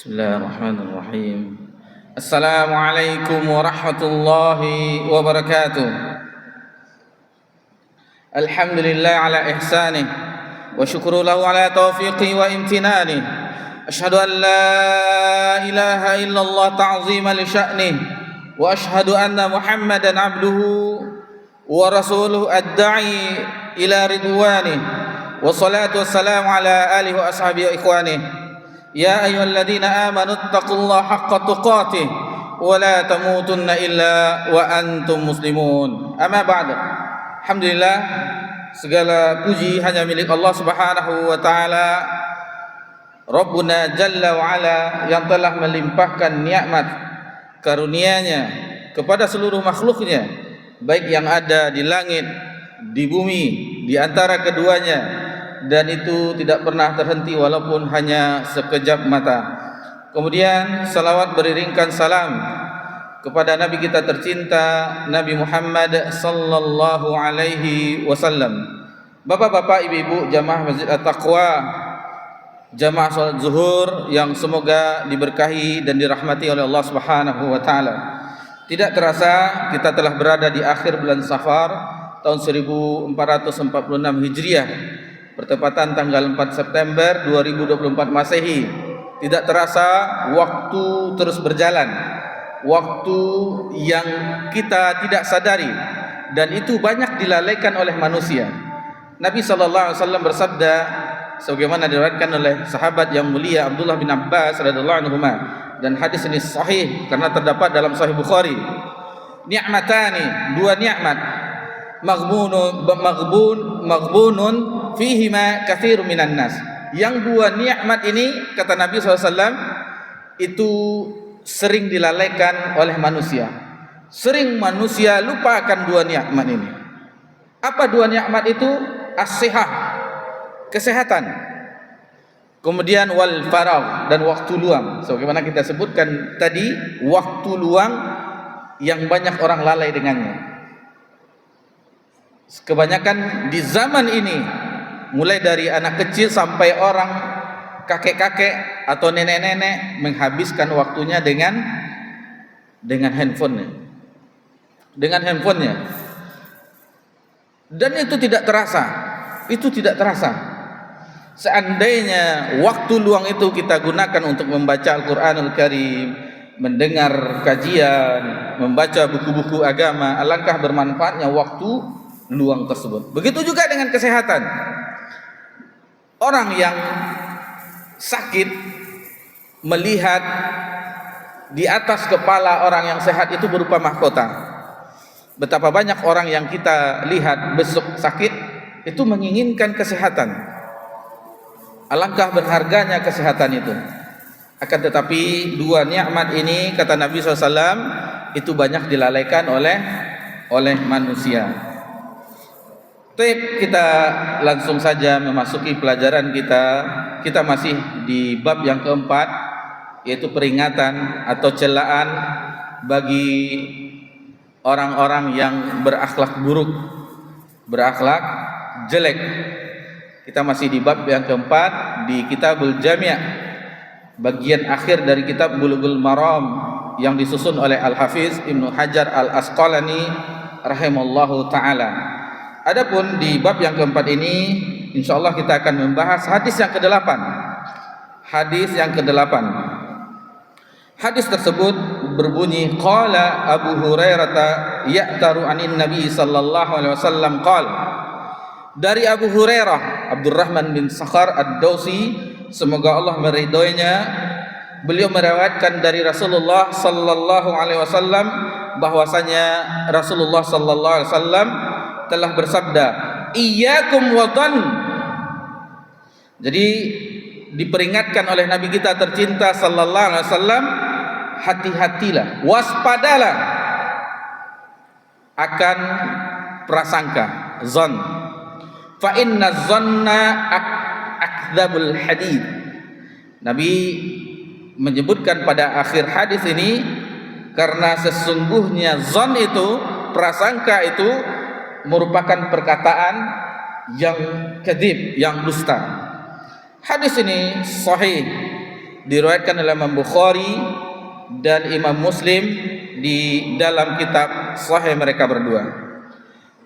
Bismillahirrahmanirrahim. Assalamualaikum warahmatullahi wabarakatuh. Alhamdulillah ala ihsanih wa syukru lahu ala taufiqi wa imtinanih. Ashhadu an la ilaha illallah ta'zima li sya'nih wa ashhadu anna Muhammadan abduhu wa rasuluhu ad-da'i ila ridwanih wa salatu wassalamu ala alihi wa ashabihi wa ikhwanih. Ya ayyuhalladzina amanu taqullaha haqqa tuqatih wa la tamutunna illa wa antum muslimun. Amma ba'd. Alhamdulillah, segala puji hanya milik Allah Subhanahu wa taala, Rabbuna Jalla wa Ala, yang telah melimpahkan nikmat karunia-Nya kepada seluruh makhluknya, baik yang ada di langit, di bumi, di antara keduanya, dan itu tidak pernah terhenti walaupun hanya sekejap mata. Kemudian salawat beriringkan salam kepada Nabi kita tercinta, Nabi Muhammad sallallahu alaihi wasallam. Bapak-bapak, ibu-ibu jamaah Masjid At-Taqwa, jamaah salat zuhur yang semoga diberkahi dan dirahmati oleh Allah Subhanahu wa taala. Tidak terasa kita telah berada di akhir bulan Safar tahun 1446 Hijriah, bertepatan tanggal 4 September 2024 Masehi. Tidak terasa waktu terus berjalan, waktu yang kita tidak sadari, dan itu banyak dilalaikan oleh manusia. Nabi SAW bersabda, sebagaimana diriwayatkan oleh sahabat yang mulia Abdullah bin Abbas radhiyallahu anhu, dan hadis ini sahih karena terdapat dalam Sahih Bukhari. Ni'matani, dua nikmat, maghbunun fihima katsirun minan nas. Yang dua nikmat ini, kata Nabi SAW, itu sering dilalaikan oleh manusia. Sering manusia lupa akan dua nikmat ini. Apa dua nikmat itu? As-sihah, kesehatan. Kemudian wal faragh, dan waktu luang. Sebagaimana kita sebutkan tadi, waktu luang yang banyak orang lalai dengannya. Kebanyakan di zaman ini, mulai dari anak kecil sampai orang kakek-kakek atau nenek-nenek, menghabiskan waktunya dengan handphonenya, dan itu tidak terasa. Seandainya waktu luang itu kita gunakan untuk membaca Al-Quranul Karim, mendengar kajian, membaca buku-buku agama, alangkah bermanfaatnya waktu luang tersebut. Begitu juga dengan kesehatan. Orang yang sakit melihat di atas kepala orang yang sehat itu berupa mahkota. Betapa banyak orang yang kita lihat besok sakit itu menginginkan kesehatan. Alangkah berharganya kesehatan itu. Akan tetapi dua nikmat ini, kata Nabi SAW, itu banyak dilalaikan oleh manusia. Baik, kita langsung saja memasuki pelajaran kita. Kita masih di bab yang keempat, yaitu peringatan atau celaan bagi orang-orang yang berakhlak buruk, berakhlak jelek. Kita masih di bab yang keempat di Kitabul Jami', bagian akhir dari kitab Bulughul Maram yang disusun oleh Al-Hafiz Ibnu Hajar Al-Asqalani rahimallahu taala. Adapun di bab yang keempat ini, insyaallah kita akan membahas hadis yang ke-8. Hadis tersebut berbunyi, qala Abu Hurairah ya'taru anin Nabi sallallahu alaihi wasallam qala. Dari Abu Hurairah, Abdurrahman bin Sakhar Ad-Dausi, semoga Allah meridhoinya, beliau meriwayatkan dari Rasulullah sallallahu alaihi wasallam bahwasanya Rasulullah sallallahu alaihi wasallam telah bersabda, iyyakum wadhan. Jadi diperingatkan oleh Nabi kita tercinta sallallahu alaihi wasallam, hati-hatilah, waspadalah akan prasangka, zon. Fa inna zanna akdzabul hadith. Nabi menyebutkan pada akhir hadis ini, karena sesungguhnya zon itu, prasangka itu merupakan perkataan yang kadzib, yang dusta. Hadis ini sahih diriwayatkan oleh Imam Bukhari dan Imam Muslim di dalam kitab sahih mereka berdua.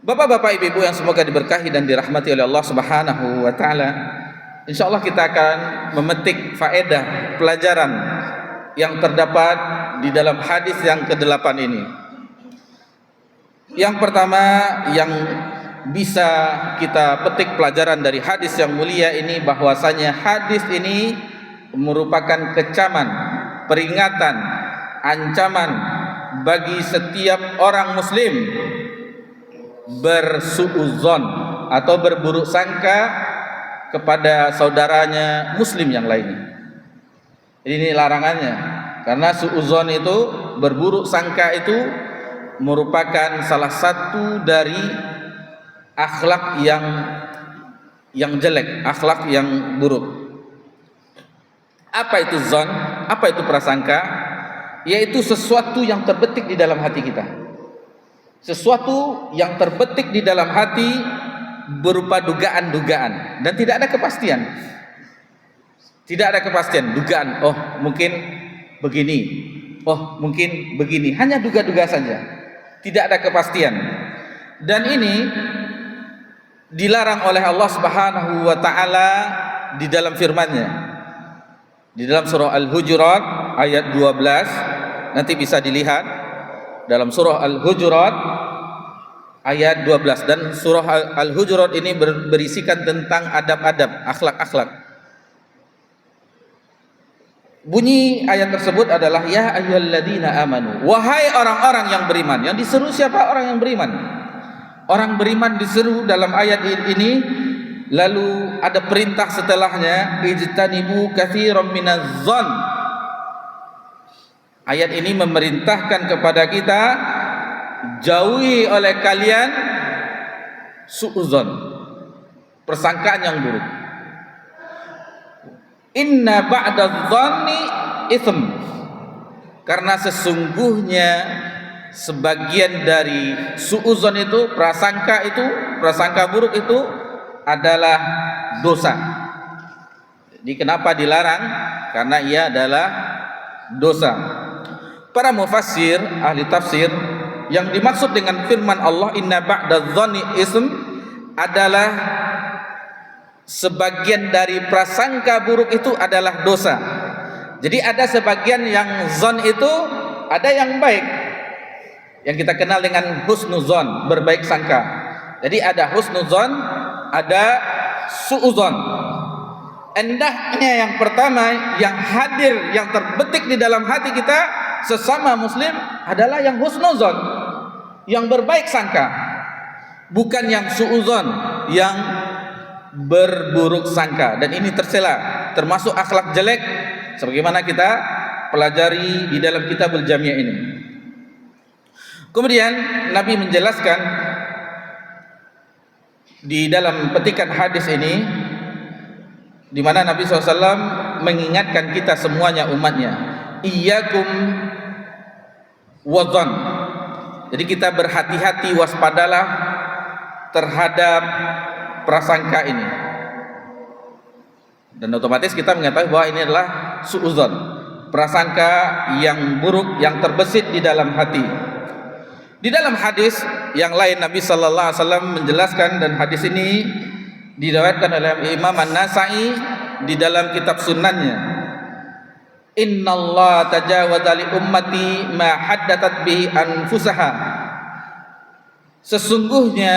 Bapak-bapak, ibu-ibu yang semoga diberkahi dan dirahmati oleh Allah Subhanahu wa taala, insyaallah kita akan memetik faedah pelajaran yang terdapat di dalam hadis yang ke-8 ini. Yang pertama yang bisa kita petik pelajaran dari hadis yang mulia ini, bahwasanya hadis ini merupakan kecaman, peringatan, ancaman bagi setiap orang muslim bersuudzon atau berburuk sangka kepada saudaranya muslim yang lainnya. Ini larangannya, karena suudzon itu, berburuk sangka itu merupakan salah satu dari akhlak yang jelek, akhlak yang buruk. Apa itu zon? Apa itu prasangka? Yaitu sesuatu yang terbetik di dalam hati kita. Sesuatu yang terbetik di dalam hati berupa dugaan-dugaan dan tidak ada kepastian. Tidak ada kepastian, dugaan, oh mungkin begini, oh mungkin begini, hanya duga-duga saja. Tidak ada kepastian. Dan ini dilarang oleh Allah Subhanahu wa taala di dalam firman-Nya. Di dalam surah Al-Hujurat ayat 12, nanti bisa dilihat dalam surah Al-Hujurat ayat 12, dan surah Al-Hujurat ini berisikan tentang adab-adab, akhlak-akhlak. Bunyi ayat tersebut adalah ya ayyuhalladzina amanu, wahai orang-orang yang beriman. Yang diseru siapa? Orang yang beriman. Orang beriman diseru dalam ayat ini. Lalu ada perintah setelahnya, ijtanibu katsiran minadh-dhon. Ayat ini memerintahkan kepada kita, jauhi oleh kalian suudzon, persangkaan yang buruk. Inna ba'dadh-dhonni itsm, karena sesungguhnya sebagian dari suudzon itu, prasangka buruk itu adalah dosa. Jadi kenapa dilarang? Karena ia adalah dosa. Para mufassir, ahli tafsir, yang dimaksud dengan firman Allah inna ba'dadh-dhonni itsm adalah sebagian dari prasangka buruk itu adalah dosa. Jadi ada sebagian yang zon itu ada yang baik, yang kita kenal dengan husnuzon, berbaik sangka. Jadi ada husnuzon, ada suudzon. Endahnya yang pertama, yang hadir, yang terbetik di dalam hati kita sesama muslim adalah yang husnuzon, yang berbaik sangka, bukan yang suudzon, yang berburuk sangka. Dan ini tercela, termasuk akhlak jelek sebagaimana kita pelajari di dalam kitabul Jami' ini. Kemudian Nabi menjelaskan di dalam petikan hadis ini, di mana Nabi SAW mengingatkan kita semuanya, umatnya, iyyakum wadzan. Jadi kita berhati-hati, waspadalah terhadap prasangka ini. Dan otomatis kita mengetahui bahwa ini adalah suudzon, prasangka yang buruk yang terbesit di dalam hati. Di dalam hadis yang lain Nabi sallallahu alaihi wasallam menjelaskan, dan hadis ini diriwayatkan oleh Imam An-Nasa'i di dalam kitab Sunannya. Innallaha tajawaza li ummati ma haddathat bihi anfusaha. Sesungguhnya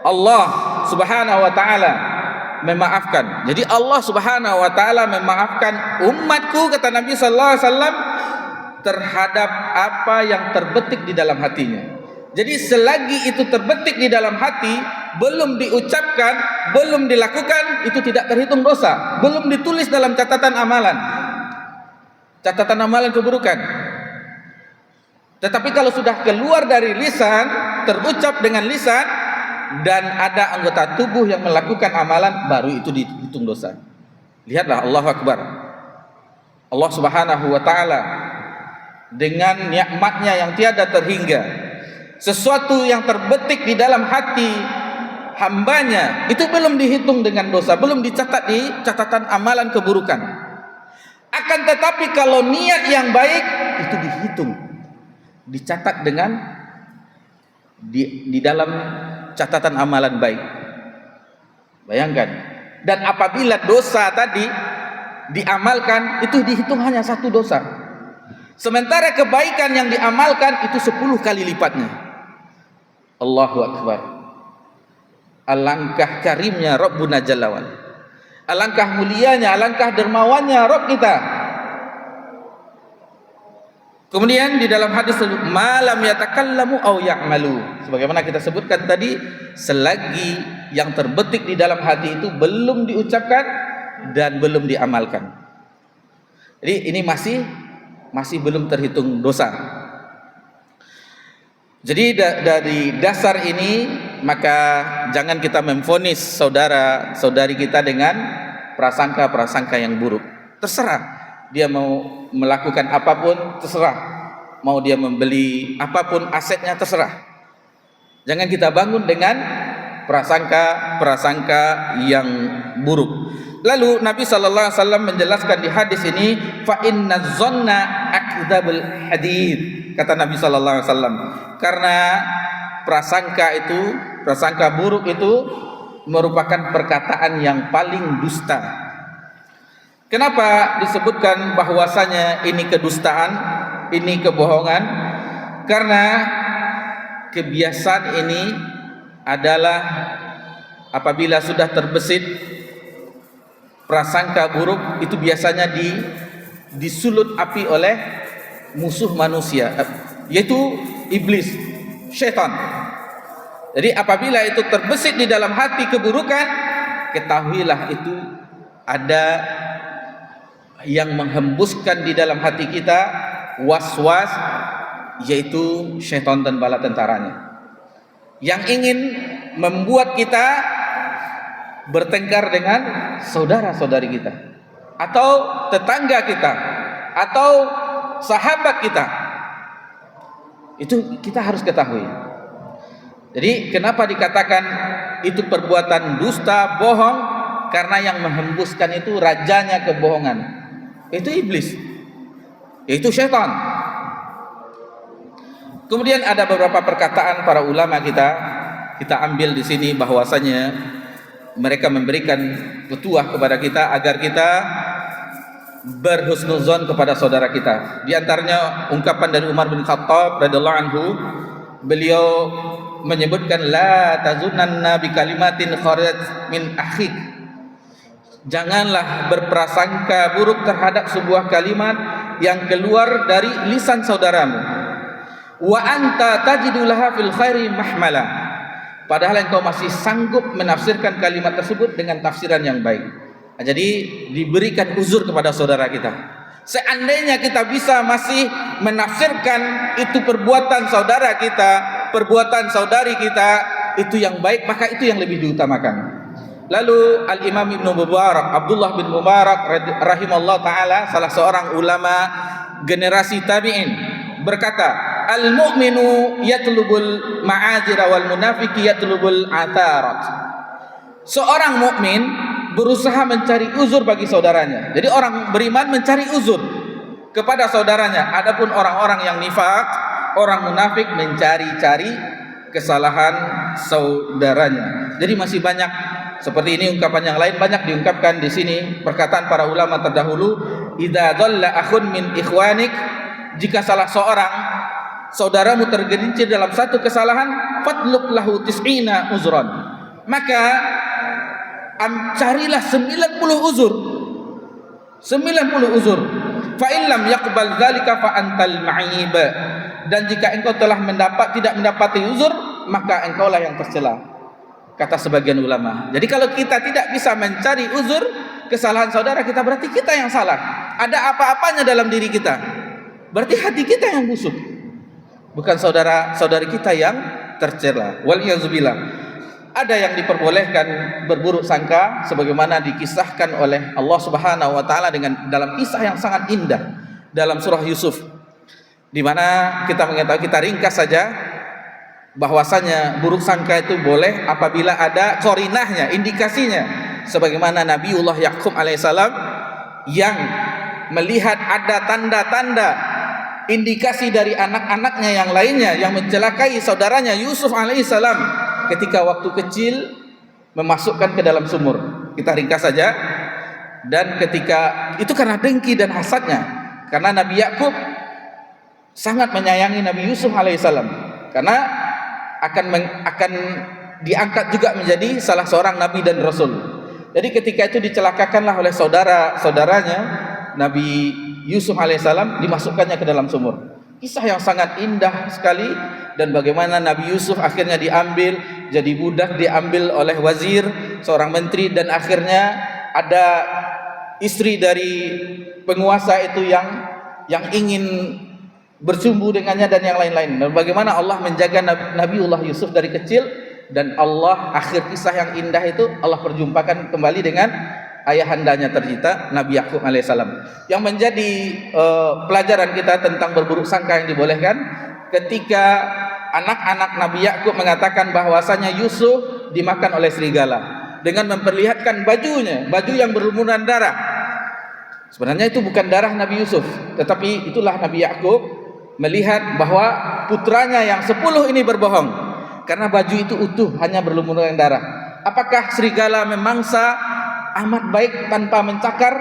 Allah Subhanahu wa taala memaafkan. Jadi Allah Subhanahu wa taala memaafkan umatku, kata Nabi sallallahu alaihi wasallam, terhadap apa yang terbetik di dalam hatinya. Jadi selagi itu terbetik di dalam hati, belum diucapkan, belum dilakukan, itu tidak terhitung dosa, belum ditulis dalam catatan amalan keburukan. Tetapi kalau sudah keluar dari lisan, terucap dengan lisan, dan ada anggota tubuh yang melakukan amalan, baru itu dihitung dosa. Lihatlah, Allahu Akbar, Allah Subhanahu wa taala dengan nikmatnya yang tiada terhingga, sesuatu yang terbetik di dalam hati hambanya itu belum dihitung dengan dosa, belum dicatat di catatan amalan keburukan. Akan tetapi kalau niat yang baik itu dihitung, dicatat dengan di dalam catatan amalan baik. Bayangkan. Dan apabila dosa tadi diamalkan, itu dihitung hanya satu dosa. Sementara kebaikan yang diamalkan itu 10 kali lipatnya. Allahu Akbar. Alangkah karimnya Rabbuna Jalla wa'ala. Alangkah mulianya, alangkah dermawannya Rabb kita. Kemudian di dalam hadis malam yatakallamu au ya'malu, sebagaimana kita sebutkan tadi, selagi yang terbetik di dalam hati itu belum diucapkan dan belum diamalkan. Jadi ini masih belum terhitung dosa. Jadi dari dasar ini maka jangan kita memvonis saudara-saudari kita dengan prasangka-prasangka yang buruk. Terserah dia mau melakukan apapun, terserah. Mau dia membeli apapun asetnya, terserah. Jangan kita bangun dengan prasangka-prasangka yang buruk. Lalu Nabi sallallahu alaihi wasallam menjelaskan di hadis ini, fa inna dzanna akdzabul hadits. Kata Nabi sallallahu alaihi wasallam, karena prasangka buruk itu merupakan perkataan yang paling dusta. Kenapa disebutkan bahwasanya ini kedustaan, ini kebohongan? Karena kebiasaan ini adalah apabila sudah terbesit prasangka buruk, itu biasanya disulut api oleh musuh manusia, yaitu iblis, syaitan. Jadi apabila itu terbesit di dalam hati keburukan, ketahuilah itu ada yang menghembuskan di dalam hati kita was-was, yaitu syaitan dan bala tentaranya, yang ingin membuat kita bertengkar dengan saudara-saudari kita, atau tetangga kita, atau sahabat kita. Itu kita harus ketahui. Jadi kenapa dikatakan itu perbuatan dusta, bohong? Karena yang menghembuskan itu rajanya kebohongan, itu iblis, yaitu syaitan. Kemudian ada beberapa perkataan para ulama kita ambil di sini, bahwasanya mereka memberikan petuah kepada kita agar kita berhusnuzon kepada saudara kita. Di antaranya ungkapan dari Umar bin Khattab radhiyallahu anhu, beliau menyebutkan la tazunanna bi kalimatin kharajat min akhik. Janganlah berprasangka buruk terhadap sebuah kalimat yang keluar dari lisan saudaramu. Wa anta tajidu laha fil khairi mahmala. Padahal engkau masih sanggup menafsirkan kalimat tersebut dengan tafsiran yang baik. Nah, jadi diberikan uzur kepada saudara kita. Seandainya kita bisa masih menafsirkan itu perbuatan saudara kita, perbuatan saudari kita itu yang baik, maka itu yang lebih diutamakan. Lalu Al-Imam Ibnu Mubarak, Abdullah bin Mubarak rahimahullah ta'ala, salah seorang ulama generasi tabi'in, berkata, al-mu'minu yatlubul ma'azira wal munafiqi yatlubul atharat. Seorang mukmin berusaha mencari uzur bagi saudaranya. Jadi orang beriman mencari uzur kepada saudaranya. Adapun orang-orang yang nifak, orang munafik mencari-cari kesalahan saudaranya. Jadi masih banyak seperti ini ungkapan yang lain, banyak diungkapkan di sini perkataan para ulama terdahulu. Idza dhalla akhun min ikhwanik, jika salah seorang saudaramu tergelincir dalam satu kesalahan, fadluk lahu tis'ina uzran, maka carilah 90 uzur. 90 uzur. Fa illam yaqbal dzalika fa antal ma'ib. Dan jika engkau telah tidak mendapati uzur, maka engkaulah yang tercela, kata sebagian ulama. Jadi kalau kita tidak bisa mencari uzur kesalahan saudara kita, berarti kita yang salah. Ada apa-apanya dalam diri kita. Berarti hati kita yang busuk, bukan saudara-saudari kita yang tercela. Waliyadzubillah. Ada yang diperbolehkan berburuk sangka, sebagaimana dikisahkan oleh Allah Subhanahu wa taala dalam kisah yang sangat indah dalam surah Yusuf, di mana kita mengetahui, kita ringkas saja, bahwasanya buruk sangka itu boleh apabila ada qarinahnya, indikasinya, sebagaimana Nabiullah Yakub alaihissalam yang melihat ada tanda-tanda indikasi dari anak-anaknya yang lainnya yang mencelakai saudaranya Yusuf alaihissalam ketika waktu kecil memasukkan ke dalam sumur. Kita ringkas saja. Dan ketika itu karena dengki dan hasadnya, karena Nabi Yakub sangat menyayangi Nabi Yusuf alaihissalam, karena akan diangkat juga menjadi salah seorang nabi dan rasul. Jadi ketika itu dicelakakanlah oleh saudara-saudaranya Nabi Yusuf alaihissalam, dimasukkannya ke dalam sumur. Kisah yang sangat indah sekali, dan bagaimana Nabi Yusuf akhirnya diambil jadi budak, diambil oleh wazir, seorang menteri, dan akhirnya ada istri dari penguasa itu yang ingin bersumbu dengannya dan yang lain-lain. Dan bagaimana Allah menjaga Nabiullah Yusuf dari kecil, dan Allah akhir kisah yang indah itu Allah perjumpakan kembali dengan ayahandanya tercinta Nabi Yakub alaihissalam. Yang menjadi pelajaran kita tentang berburuk sangka yang dibolehkan ketika anak-anak Nabi Yakub mengatakan bahwasanya Yusuf dimakan oleh serigala dengan memperlihatkan bajunya, baju yang berlumuran darah. Sebenarnya itu bukan darah Nabi Yusuf, tetapi itulah Nabi Yakub melihat bahwa putranya yang 10 ini berbohong karena baju itu utuh, hanya berlumuran darah. Apakah serigala memangsa amat baik tanpa mencakar,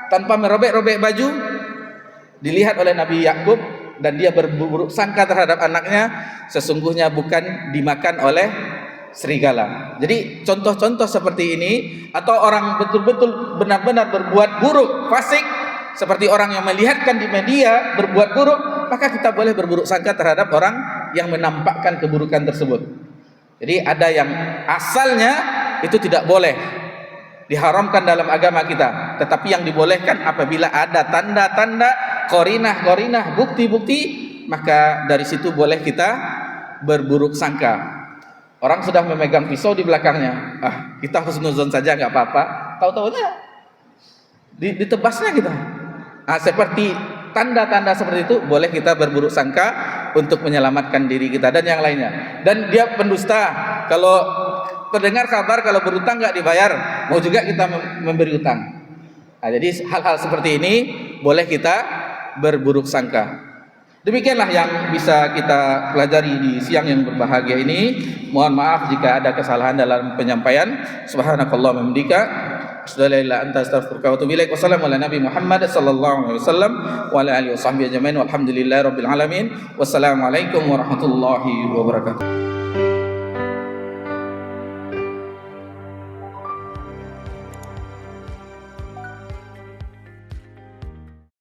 tanpa merobek-robek baju? Dilihat oleh Nabi Yakub, dan dia berburuk sangka terhadap anaknya, sesungguhnya bukan dimakan oleh serigala. Jadi contoh-contoh seperti ini, atau orang betul-betul benar-benar berbuat buruk, fasik, seperti orang yang melihatkan di media berbuat buruk, maka kita boleh berburuk sangka terhadap orang yang menampakkan keburukan tersebut. Jadi ada yang asalnya itu tidak boleh, diharamkan dalam agama kita, tetapi yang dibolehkan apabila ada tanda-tanda, korinah-korinah, bukti-bukti, maka dari situ boleh kita berburuk sangka. Orang sudah memegang pisau di belakangnya, kita husnuzon saja nggak apa-apa, tahu-tahunya ditebasnya kita. Seperti tanda-tanda seperti itu boleh kita berburuk sangka untuk menyelamatkan diri kita dan yang lainnya. Dan dia pendusta, kalau terdengar kabar kalau berutang nggak dibayar, mau juga kita memberi utang. Jadi hal-hal seperti ini boleh kita berburuk sangka. Demikianlah yang bisa kita pelajari di siang yang berbahagia ini. Mohon maaf jika ada kesalahan dalam penyampaian. Subhanakallahumma wa bihamdika, asyhadu an la ilaha illa anta, astaghfiruka wa atubu ilaik. Wassalamu ala nabi Muhammad sallallahu alaihi wasallam wa ala alihi washabbihi ajmain. Walhamdulillahirabbil alamin. Wassalamualaikum warahmatullahi wabarakatuh.